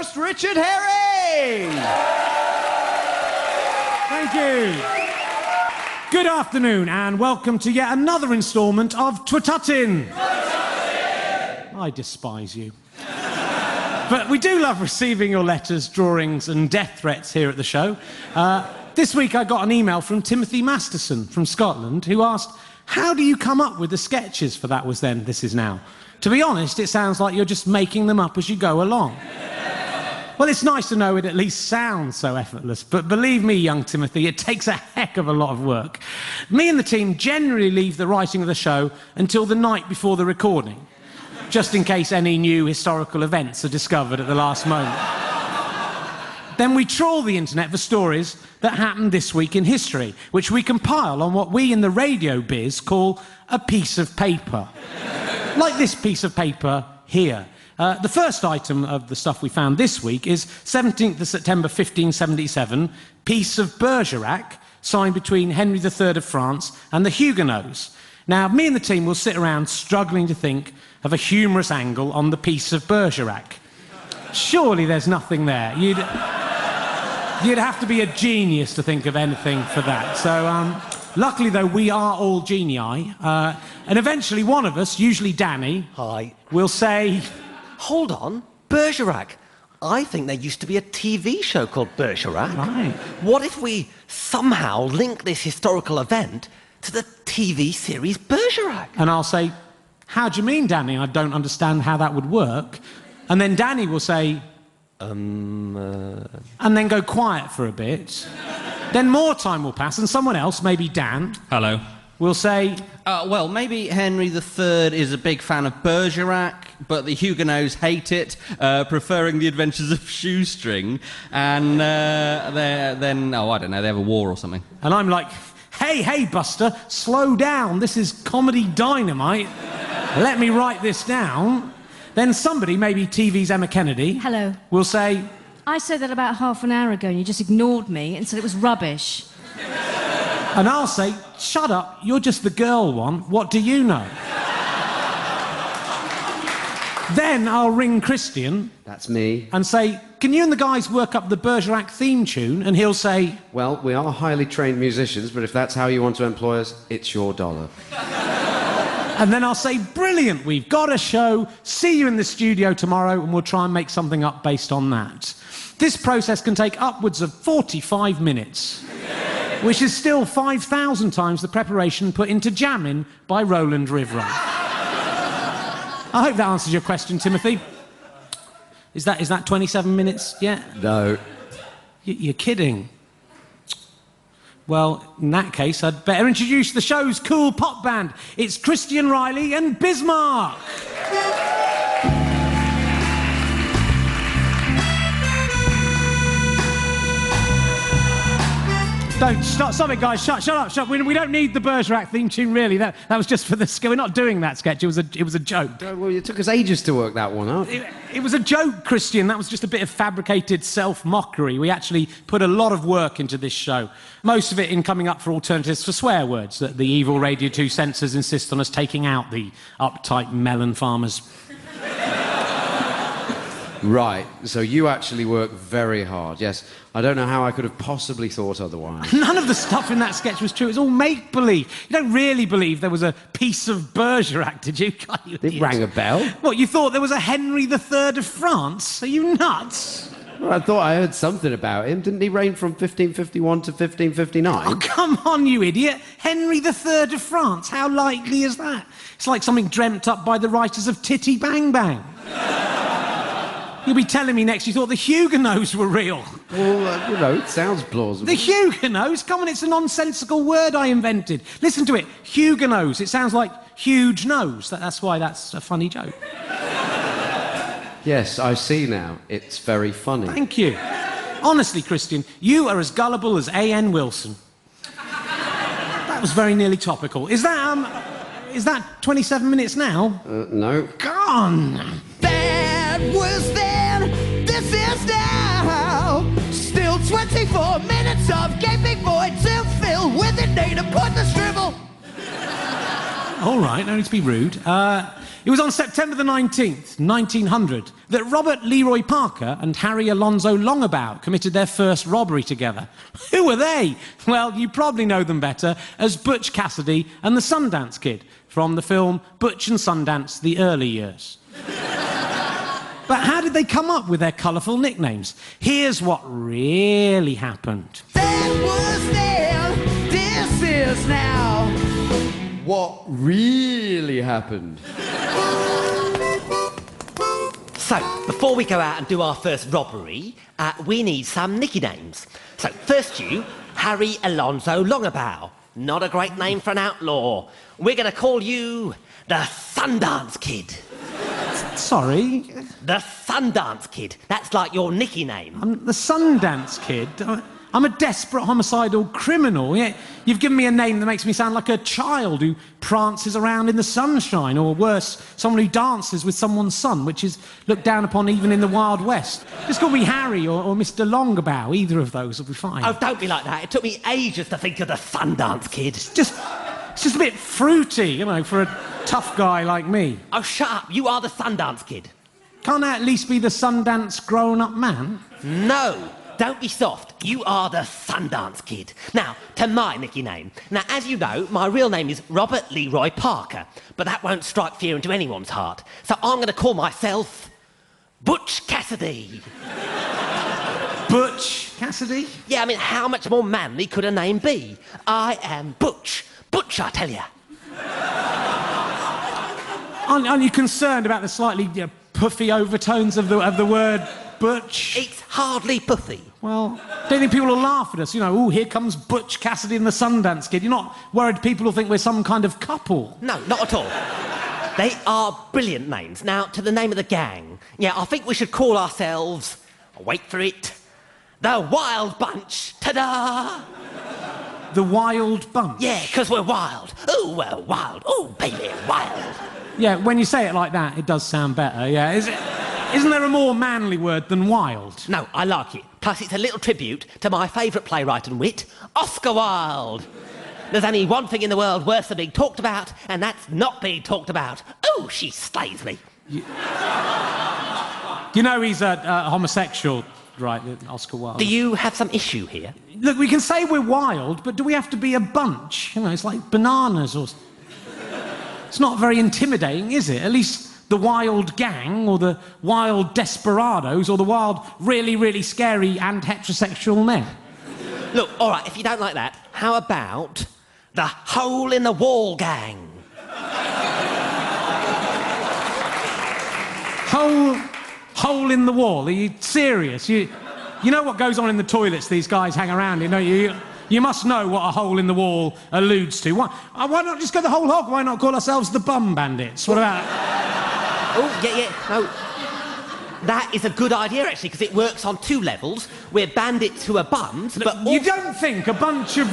host, Richard Herring! Thank you. Good afternoon, and welcome to yet another instalment of Twttin. I despise you. But we do love receiving your letters, drawings, and death threats here at the show. This week I got an email from Timothy Masterson from Scotland, who asked, how do you come up with the sketches for That Was Then, This Is Now? To be honest, it sounds like you're just making them up as you go along. Well, it's nice to know it at least sounds so effortless, but believe me, young Timothy, it takes a heck of a lot of work. Me and the team generally leave the writing of the show until the night before the recording, just in case any new historical events are discovered at the last moment. Then we trawl the internet for stories that happened this week in history, which we compile on what we in the radio biz call a piece of paper. Like this piece of paper here. The first item of the stuff we found this week is 17th of September 1577, Peace of Bergerac, signed between Henry III of France and the Huguenots. Now, me and the team will sit around struggling to think of a humorous angle on the Peace of Bergerac. Surely there's nothing there. You'd have to be a genius to think of anything for that. So, luckily, though, we are all genii. And eventually one of us, usually Danny... Hi. ...will say... Hold on. Bergerac. I think there used to be a TV show called Bergerac. Right. What if we somehow link this historical event to the TV series Bergerac? And I'll say, how do you mean, Danny? I don't understand how that would work. And then Danny will say... And then go quiet for a bit. Then more time will pass, and someone else, maybe Dan... Hello. ...will say... Well, maybe Henry III is a big fan of Bergerac, but the Huguenots hate it, preferring the adventures of Shoestring, and then, oh, I don't know, they have a war or something. And I'm like, hey, Buster, slow down. This is comedy dynamite. Let me write this down. Then somebody, maybe TV's Emma Kennedy... Hello. ...will say... I said that about half an hour ago and you just ignored me and said it was rubbish. And I'll say, shut up, you're just the girl one. What do you know? Then I'll ring Christian... That's me. ...and say, can you and the guys work up the Bergerac theme tune? And he'll say... Well, we are highly trained musicians, but if that's how you want to employ us, it's your dollar. And then I'll say, brilliant, we've got a show, see you in the studio tomorrow, and we'll try and make something up based on that. This process can take upwards of 45 minutes, which is still 5,000 times the preparation put into Jammin' by Roland Rivera. I hope that answers your question, Timothy. Is that 27 minutes yet? No. You're kidding. Well, in that case, I'd better introduce the show's cool pop band. It's Christian, Reilly and Bismarck. Don't, stop it, guys. Shut up. We don't need the Bergerac theme tune, really. That was just for the skit. We're not doing that sketch. It was a joke. Well, it took us ages to work that one out. It was a joke, Christian. That was just a bit of fabricated self-mockery. We actually put a lot of work into this show. Most of it in coming up for alternatives for swear words that the evil Radio 2 censors insist on us taking out, the uptight melon farmers. Right, so you actually work very hard, yes. I don't know how I could have possibly thought otherwise. None of the stuff in that sketch was true. It was all make-believe. You don't really believe there was a piece of Bergerac, did you? God, you It rang a bell. What, you thought there was a Henry III of France? Are you nuts? Well, I thought I heard something about him. Didn't he reign from 1551 to 1559? Oh, come on, you idiot. Henry III of France. How likely is that? It's like something dreamt up by the writers of Titty Bang Bang. You'll be telling me next you thought the Huguenots were real. Well, it sounds plausible. The Huguenots? Come on, it's a nonsensical word I invented. Listen to it. Huguenots. It sounds like huge nose. That's why that's a funny joke. Yes, I see now. It's very funny. Thank you. Honestly, Christian, you are as gullible as A.N. Wilson. That was very nearly topical. Is that 27 minutes now? No. Gone. That was then, this is now. Still 24 minutes of gaping void to fill with a data point to scribble. All right, no need to be rude. It was on September the 19th, 1900, that Robert Leroy Parker and Harry Alonzo Longabout committed their first robbery together. Who were they? Well, you probably know them better as Butch Cassidy and the Sundance Kid from the film Butch and Sundance: The Early Years. But how did they come up with their colourful nicknames? Here's what really happened. That was then, this is now. What really happened? So, before we go out and do our first robbery, we need some nicky names. So, first you, Harry Alonzo Longabout. Not a great name for an outlaw. We're going to call you the Sundance Kid. Sorry? The Sundance Kid. That's like your nicky name. I'm the Sundance Kid. I'm a desperate homicidal criminal. Yeah, you've given me a name that makes me sound like a child who prances around in the sunshine, or worse, someone who dances with someone's son, which is looked down upon even in the Wild West. Just call me Harry or Mr. Longabout. Either of those will be fine. Oh, don't be like that. It took me ages to think of the Sundance Kid. It's just a bit fruity, you know, for a tough guy like me. Oh, shut up. You are the Sundance Kid. Can't I at least be the Sundance grown-up man? No. Don't be soft. You are the Sundance Kid. Now, to my nicky name. Now, as you know, my real name is Robert Leroy Parker, but that won't strike fear into anyone's heart. So I'm going to call myself Butch Cassidy. Butch Cassidy? Yeah, I mean, how much more manly could a name be? I am Butch. Butch, I tell you. Aren't you concerned about the slightly puffy overtones of the word Butch? It's hardly puffy. Well, don't think people will laugh at us? You know, oh, here comes Butch Cassidy and the Sundance Kid. You're not worried people will think we're some kind of couple? No, not at all. They are brilliant names. Now, to the name of the gang. Yeah, I think we should call ourselves, wait for it, the Wild Bunch. Ta-da! The Wild Bunch? Yeah, because we're wild. Oh, we're wild. Oh, baby, wild. Yeah, when you say it like that, it does sound better, yeah. Isn't there a more manly word than wild? No, I like it. Plus, it's a little tribute to my favourite playwright and wit, Oscar Wilde. There's only one thing in the world worse than being talked about, and that's not being talked about. Oh, she slays me. You know he's a homosexual, right, Oscar Wilde? Do you have some issue here? Look, we can say we're wild, but do we have to be a bunch? You know, it's like bananas or... It's not very intimidating, is it? At least the Wild Gang, or the Wild Desperados, or the Wild Really, Really Scary and Heterosexual Men. Look, all right, if you don't like that, how about the Hole in the Wall Gang? Hole in the wall? Are you serious? You know what goes on in the toilets these guys hang around in, don't you? You must know what a hole in the wall alludes to. Why not just go the whole hog? Why not call ourselves the Bum Bandits? What about... Oh, yeah, no. That is a good idea, actually, because it works on two levels. We're bandits who are bums, but... You don't think a bunch of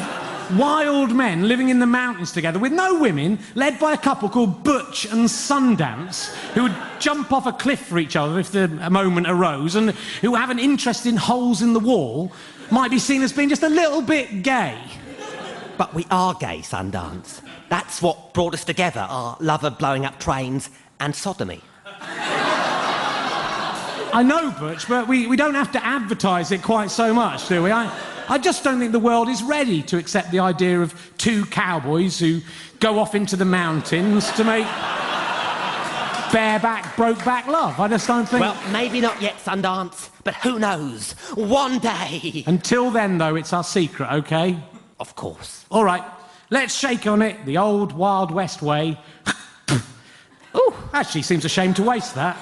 wild men living in the mountains together with no women, led by a couple called Butch and Sundance, who would jump off a cliff for each other if the moment arose, and who have an interest in holes in the wall, might be seen as being just a little bit gay? But we are gay, Sundance. That's what brought us together, our love of blowing up trains and sodomy. I know, Butch, but we don't have to advertise it quite so much, do we? I just don't think the world is ready to accept the idea of two cowboys who go off into the mountains to make bareback, broke-back love. I just don't think... Well, maybe not yet, Sundance, but who knows? One day. Until then, though, it's our secret, OK? Of course. All right, let's shake on it the old Wild West way. Ooh, actually seems a shame to waste that.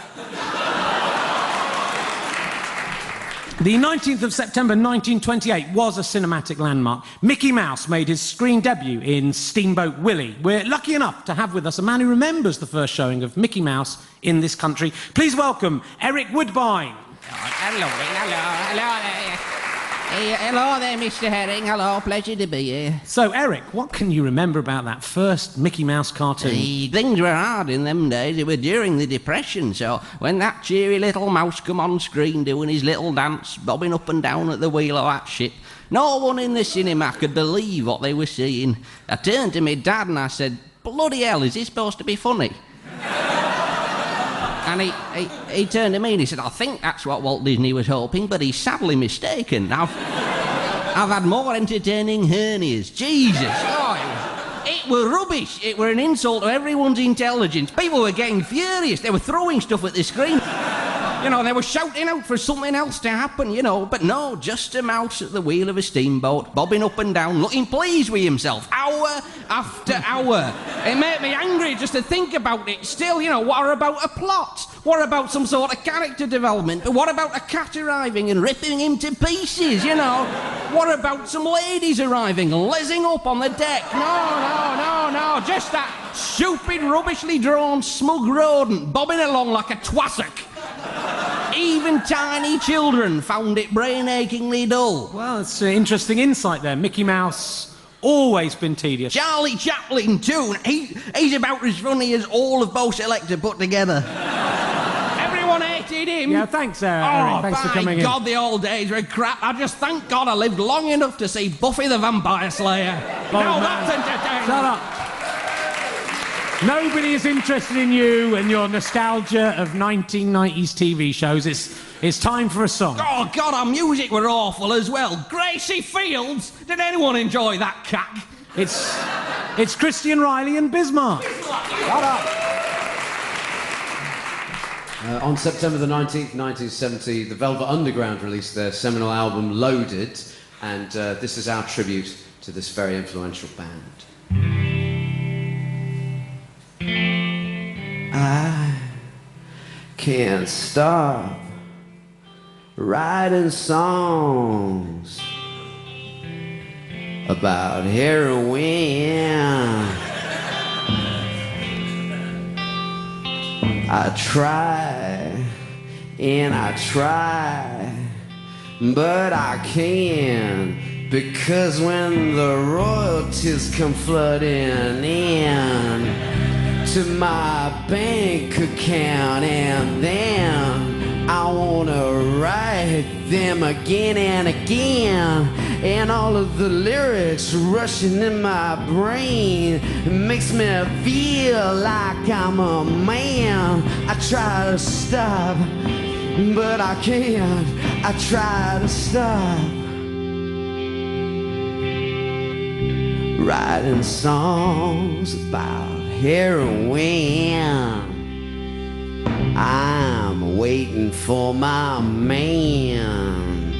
The 19th of September 1928 was a cinematic landmark. Mickey Mouse made his screen debut in Steamboat Willie. We're lucky enough to have with us a man who remembers the first showing of Mickey Mouse in this country. Please welcome Eric Woodbine. Hello there, Mr. Herring. Hello, pleasure to be here. So, Eric, what can you remember about that first Mickey Mouse cartoon? Things were hard in them days. It were during the Depression, so when that cheery little mouse come on screen doing his little dance, bobbing up and down at the wheel of that ship, no one in the cinema could believe what they were seeing. I turned to my dad and I said, bloody hell, is this supposed to be funny? And he turned to me and he said, I think that's what Walt Disney was hoping, but he's sadly mistaken. I've had more entertaining hernias. Jesus. Oh, it were rubbish. It were an insult to everyone's intelligence. People were getting furious. They were throwing stuff at the screen. You know, they were shouting out for something else to happen, you know. But no, just a mouse at the wheel of a steamboat, bobbing up and down, looking pleased with himself, hour after hour. It made me angry just to think about it. Still, you know, what about a plot? What about some sort of character development? What about a cat arriving and ripping him to pieces, you know? What about some ladies arriving and lezzing up on the deck? No, just that stupid, rubbishly drawn, smug rodent bobbing along like a twassock. Even tiny children found it brain-achingly dull. Well, it's an interesting insight there. Mickey Mouse, always been tedious. Charlie Chaplin, too. He's about as funny as all of Bo Selector put together. Everyone hated him. Yeah, thanks, Eric. Thanks for coming in. Oh, God, the old days were crap. I just thank God I lived long enough to see Buffy the Vampire Slayer. Now that's entertaining. Shut up. Nobody is interested in you and your nostalgia of 1990s TV shows. It's time for a song. Oh, God, our music were awful as well. Gracie Fields. Did anyone enjoy that cack? It's Christian, Reilly and Bismarck. Shut up. On September the 19th, 1970, the Velvet Underground released their seminal album Loaded, and this is our tribute to this very influential band. I can't stop writing songs about heroin. I try and I try, but I can't, because when the royalties come flooding in to my bank account, and then I wanna write them again and again, and all of the lyrics rushing in my brain, it makes me feel like I'm a man. I try to stop, but I can't. I try to stop writing songs about heroin. I'm waiting for my man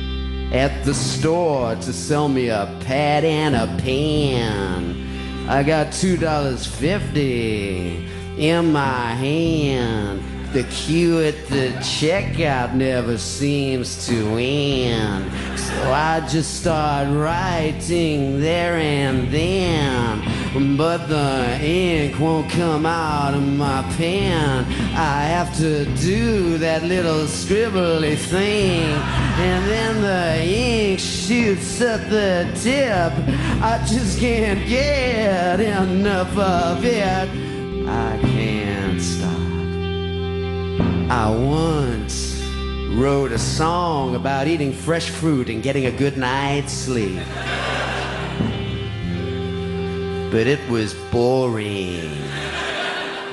at the store to sell me a pad and a pen. I got $2.50 in my hand. The queue at the checkout never seems to end, so I just start writing there and then, but the ink won't come out of my pen. I have to do that little scribbly thing, and then the ink shoots at the tip. I just can't get enough of it. I can't stop. I once wrote a song about eating fresh fruit and getting a good night's sleep, but it was boring.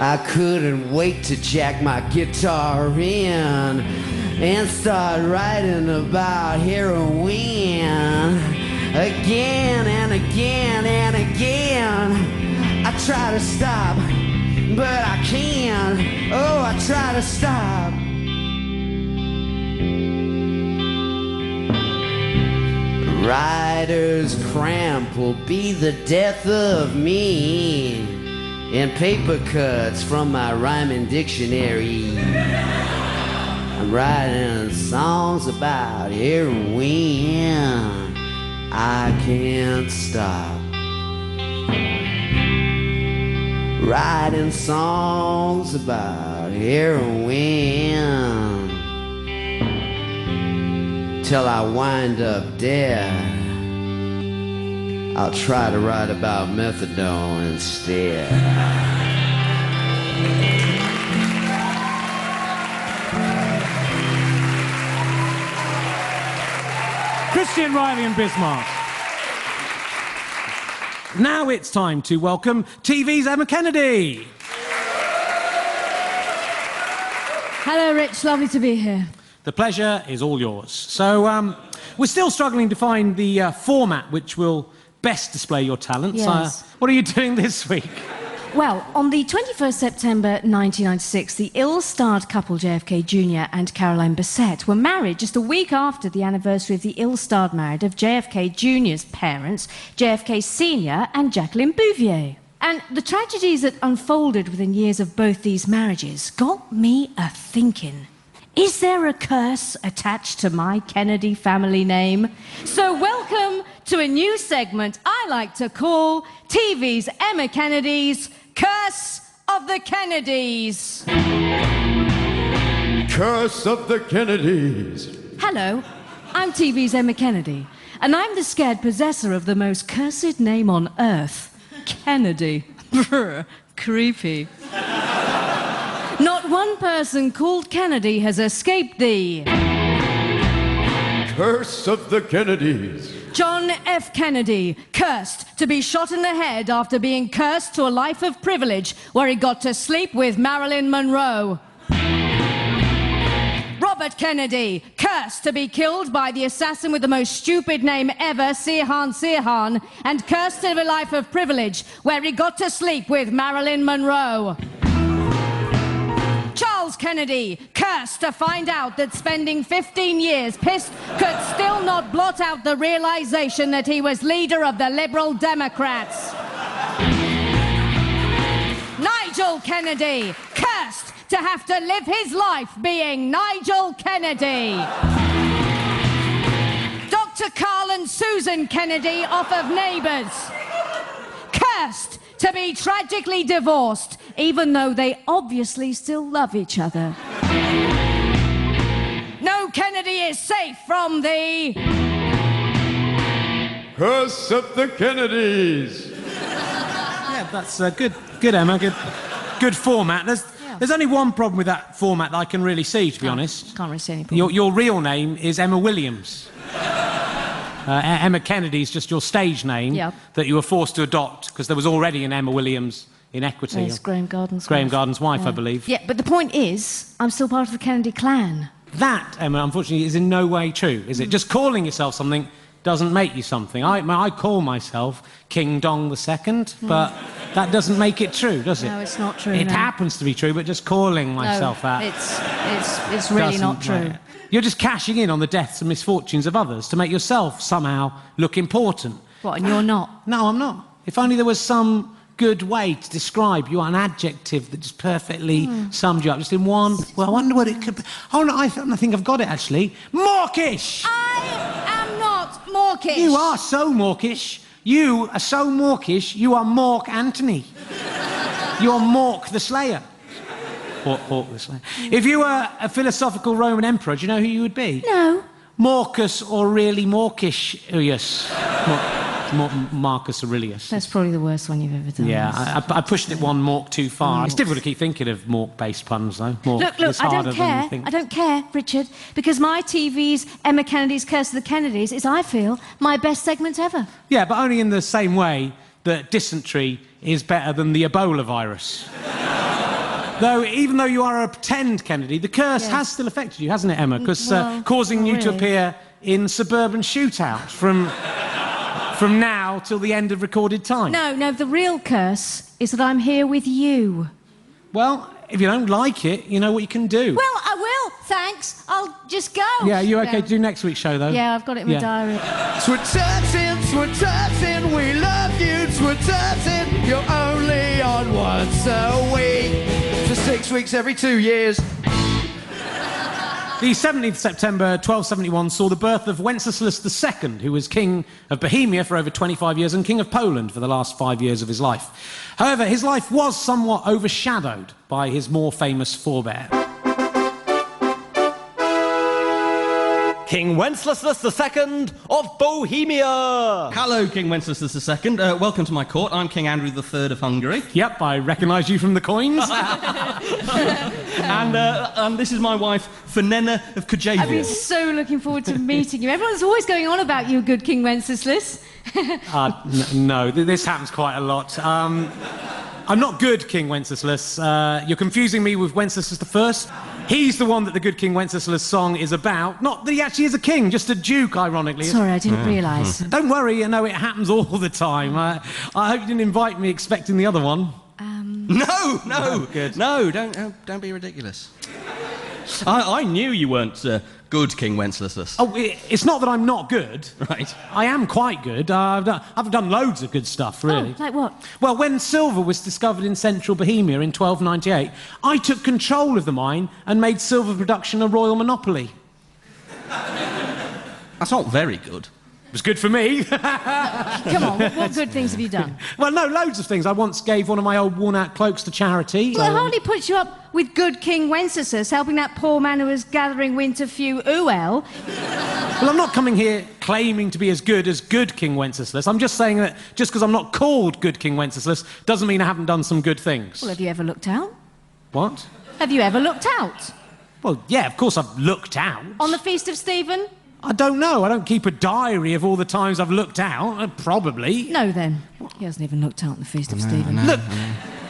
I couldn't wait to jack my guitar in and start writing about heroin again and again and again. I try to stop, but I can't. Oh, I try to stop. Writer's cramp will be the death of me, and paper cuts from my rhyming dictionary. I'm writing songs about heroin. I can't stop writing songs about heroin till I wind up dead. I'll try to write about methadone instead. Christian, Reilly and Bismarck. Now it's time to welcome TV's Emma Kennedy. Hello, Rich. Lovely to be here. The pleasure is all yours. So, we're still struggling to find the format which will best display your talents. Yes. What are you doing this week? Well, on the 21st September 1996, the ill-starred couple JFK Jr. and Caroline Bessette were married just a week after the anniversary of the ill-starred marriage of JFK Jr.'s parents, JFK Sr. and Jacqueline Bouvier. And the tragedies that unfolded within years of both these marriages got me a-thinking. Is there a curse attached to my Kennedy family name? So welcome to a new segment I like to call TV's Emma Kennedy's Curse of the Kennedys. Curse of the Kennedys. Hello, I'm TV's Emma Kennedy, and I'm the scared possessor of the most cursed name on earth, Kennedy. Brr, creepy. Not one person called Kennedy has escaped the Curse of the Kennedys. John F. Kennedy, cursed to be shot in the head after being cursed to a life of privilege where he got to sleep with Marilyn Monroe. Robert Kennedy, cursed to be killed by the assassin with the most stupid name ever, Sirhan Sirhan, and cursed to live a life of privilege where he got to sleep with Marilyn Monroe. Charles Kennedy, cursed to find out that spending 15 years pissed could still not blot out the realization that he was leader of the Liberal Democrats. Nigel Kennedy, cursed to have to live his life being Nigel Kennedy. Dr. Carl and Susan Kennedy off of Neighbours, cursed to be tragically divorced, even though they obviously still love each other. No Kennedy is safe from the Curse of the Kennedys. Yeah, that's good, Emma. Good format. There's only one problem with that format that I can really see, to be honest. Can't really see any problem. Your real name is Emma Williams. Emma Kennedy's just your stage name that you were forced to adopt because there was already an Emma Williams in Equity. Yes, Graham Garden's wife, I believe. Yeah, but the point is, I'm still part of the Kennedy clan. That, Emma, unfortunately, is in no way true, is it? Just calling yourself something doesn't make you something. I call myself King Dong II, but that doesn't make it true, does it? No, it's not true. It happens to be true, but just calling myself that... It's really not true. You're just cashing in on the deaths and misfortunes of others to make yourself somehow look important. What, and you're not? No, I'm not. If only there was some good way to describe you, an adjective that just perfectly summed you up, just in one... Well, I wonder what it could be. Oh, no, I think I've got it, actually. Mawkish! I am not mawkish. You are so mawkish. You are so mawkish, you are Mork Antony. You're Mork the Slayer. Hawk the Slayer. If you were a philosophical Roman emperor, do you know who you would be? No. Marcus Aurelius. Marcus Aurelius. That's probably the worst one you've ever done. Yeah, I pushed it one Mork too far. It's difficult to keep thinking of Mork-based puns, though. Mork Look, is I harder don't care. than you think. I don't care, Richard, because my TV's Emma Kennedy's Curse of the Kennedys is, I feel, my best segment ever. Yeah, but only in the same way that dysentery is better than the Ebola virus. Though, even though you are a pretend Kennedy, the curse has still affected you, hasn't it, Emma? Because causing you to appear in suburban shootouts from now till the end of recorded time. No, the real curse is that I'm here with you. Well, if you don't like it, you know what you can do. Well, I will, thanks. I'll just go. Yeah, you okay to do next week's show, though? Yeah, I've got it in my diary. Twttin, we love you, Twttin. You're only on once a week. For 6 weeks every 2 years. The 17th September 1271 saw the birth of Wenceslas II, who was king of Bohemia for over 25 years and king of Poland for the last 5 years of his life. However, his life was somewhat overshadowed by his more famous forebear. King Wenceslas II of Bohemia. Hello, King Wenceslas II. Welcome to my court. I'm King Andrew III of Hungary. Yep, I recognise you from the coins. And this is my wife, Fenena of Kujavia. I've been so looking forward to meeting you. Everyone's always going on about you, good King Wenceslas. No, this happens quite a lot. I'm not good King Wenceslas. You're confusing me with Wenceslas I. He's the one that the good King Wenceslas song is about. Not that he actually is a king, just a duke, ironically. Sorry, I didn't realise. Don't worry, you know, it happens all the time. I hope you didn't invite me expecting the other one. No, good. No, don't be ridiculous. I knew you weren't good King Wenceslas. Oh, it's not that I'm not good. Right. I am quite good. I've done loads of good stuff, really. Oh, like what? Well, when silver was discovered in central Bohemia in 1298, I took control of the mine and made silver production a royal monopoly. That's not very good. It was good for me. Come on, what good things have you done? Well, no, loads of things. I once gave one of my old worn-out cloaks to charity. Well, it hardly puts you up with good King Wenceslas helping that poor man who was gathering winter few well. Well, I'm not coming here claiming to be as good King Wenceslas. I'm just saying that just because I'm not called good King Wenceslas doesn't mean I haven't done some good things. Well, have you ever looked out? What? Have you ever looked out? Well, yeah, of course I've looked out. On the Feast of Stephen? I don't know. I don't keep a diary of all the times I've looked out. Probably. No, then. He hasn't even looked out on the Feast of Stephen. Look,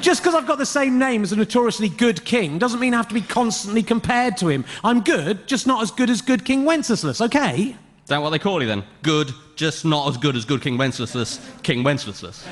just because I've got the same name as a notoriously good king doesn't mean I have to be constantly compared to him. I'm good, just not as good King Wenceslas, OK? Is that what they call you then? Good, just not as good King Wenceslas, King Wenceslas.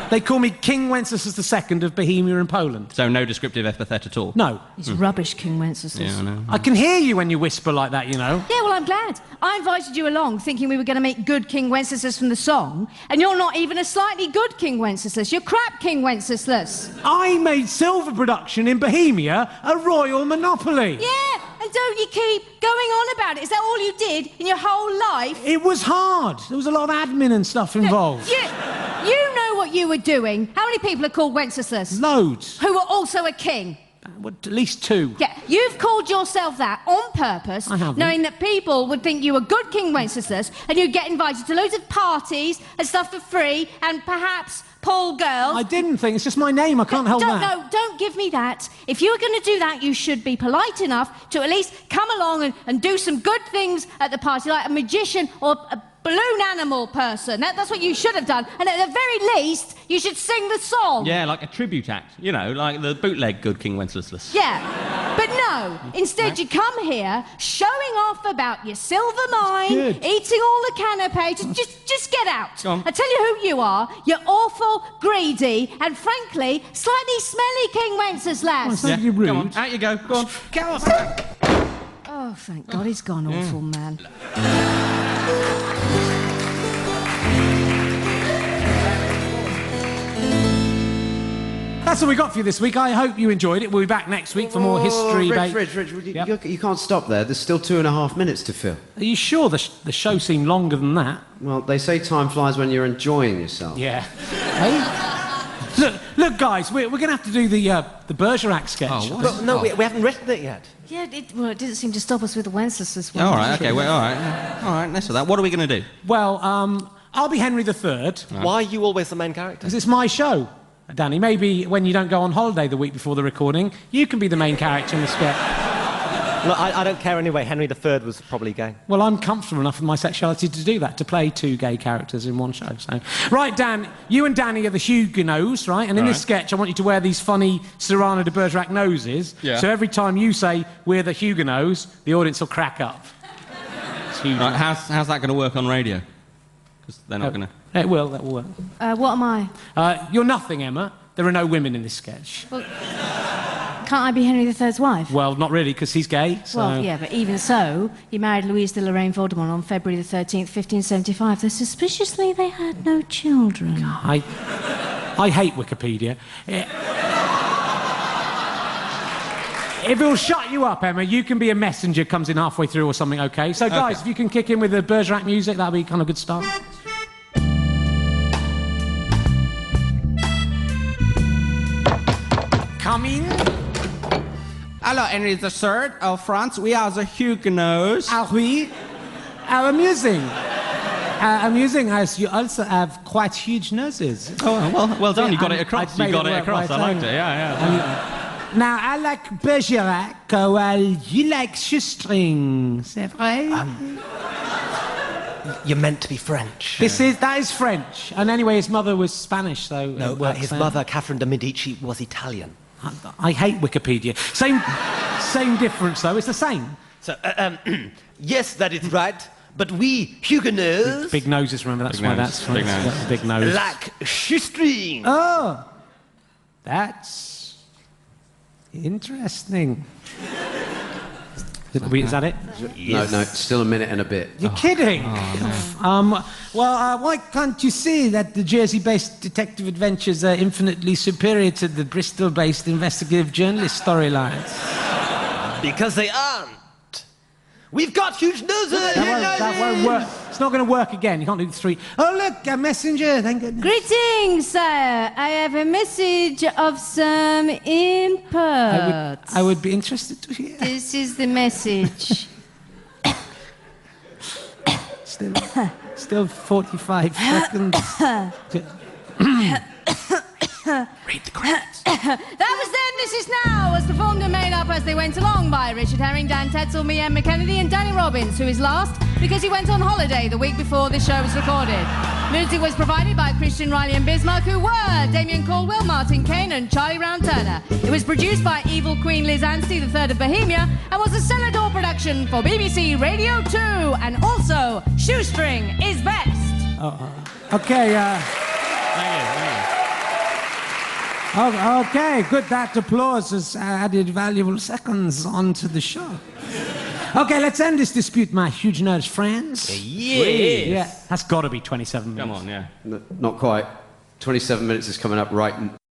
They call me King Wenceslas II of Bohemia and Poland. So no descriptive epithet at all? No. He's rubbish, King Wenceslas. Yeah, I know. I can hear you when you whisper like that, you know. Yeah, well, I'm glad. I invited you along thinking we were going to make good King Wenceslas from the song, and you're not even a slightly good King Wenceslas. You're crap King Wenceslas. I made silver production in Bohemia a royal monopoly. Yeah, and don't you keep going on about it? Is that all you did in your whole life? It was hard. There was a lot of admin and stuff involved. You know what you were doing. How many people are called Wenceslas? Loads. Who were also a king? Well, at least 2. Yeah, you've called yourself that on purpose, I haven't. knowing that people would think you were good King Wenceslas, and you'd get invited to loads of parties and stuff for free, and perhaps pull girls. I didn't think. It's just my name. I can't help that. No, don't give me that. If you were going to do that, you should be polite enough to at least come along and do some good things at the party, like a magician or a balloon animal person. That's what you should have done. And at the very least, you should sing the song. Yeah, like a tribute act. You know, like the bootleg good King Wenceslas. Yeah, but no. Instead, you come here showing off about your silver mine, Good. eating all the canapé. Just get out. Go on. I tell you who you are. You're awful, greedy, and frankly, slightly smelly King Wenceslas. Don't be rude. Come on, out you go. Go on. Go on. Oh, thank God he's gone, awful man. That's all we got for you this week. I hope you enjoyed it. We'll be back next week for more history. Rich, Yep. you can't stop there. There's still 2.5 minutes to fill. Are you sure the show seemed longer than that? Well, they say time flies when you're enjoying yourself. Yeah. Hey? Look, guys, we're going to have to do the Bergerac sketch. Oh, what? But no, we haven't written it yet. Yeah, it didn't seem to stop us with the Wenceslas one. All right, okay, well, all right. All right, that's all that. What are we going to do? Well, I'll be Henry III, Why are you always the main character? because it's my show. Danny, maybe when you don't go on holiday the week before the recording, you can be the main character in the sketch. Look, I don't care anyway. Henry III was probably gay. Well, I'm comfortable enough with my sexuality to do that, to play 2 gay characters in one show. So, right, Dan, you and Danny are the Huguenots, right? And in this sketch, I want you to wear these funny Cyrano de Bergerac noses. Yeah. So every time you say, we're the Huguenots, the audience will crack up. It's Huguenot. Right, how's that going to work on radio? Because they're not going to... It will, that will work. What am I? You're nothing, Emma. There are no women in this sketch. Well, can't I be Henry III's wife? Well, not really, because he's gay, so... Well, yeah, but even so, he married Louise de Lorraine Vaudemont on February the 13th, 1575, though suspiciously they had no children. I hate Wikipedia. If it'll shut you up, Emma, you can be a messenger, comes in halfway through or something, OK? So, guys, if you can kick in with the Bergerac music, that'll be kind of a good start. Come in. Alors, Henry III of France, we are the Huguenots. Ah oui? How amusing. Amusing as you also have quite huge noses. Oh, well done. You got it I'd across. made You got it it work across. by I liked saying it. Yeah. Now, I like Bergerac, while you like shoestring. C'est vrai? You're meant to be French. That is French. And anyway, his mother was Spanish, so No, it works his out. mother, Catherine de Medici, was Italian. I hate Wikipedia. Same difference, though. It's the same. So, yes, that is right. But we Huguenots Big noses, remember? That's Big why nose, that's big French. nose. Big nose. like shoestring. Oh, that's interesting. Is that it? No, still a minute and a bit. You're kidding. Why can't you see that the Jersey-based detective adventures are infinitely superior to the Bristol-based investigative journalist storylines? Because they aren't. We've got huge noses. That won't work. It's not going to work again. You can't do the three. Oh, look, a messenger. Thank goodness. Greetings, sire. I have a message of some import. I would be interested to hear. This is the message. Still 45 seconds. Read the credits. That was then, this is now, was performed and made up as they went along by Richard Herring, Dan Tetsell, me, Emma Kennedy, and Danny Robbins, who is last because he went on holiday the week before this show was recorded. Music was provided by Christian, Reilly and Bismarck, who were Damien Caldwell, Martin Kane and Charlie Brown Turner. It was produced by Evil Queen Liz Anstey, the third of Bohemia, and was a Cellar Door production for BBC Radio 2, and also Shoestring is Best. Okay, Thank you. okay, good. That applause has added valuable seconds onto the show. Okay, let's end this dispute, my huge nerds friends. Yes. Yeah, that's got to be 27 minutes. Come on, yeah. Not quite. 27 minutes is coming up right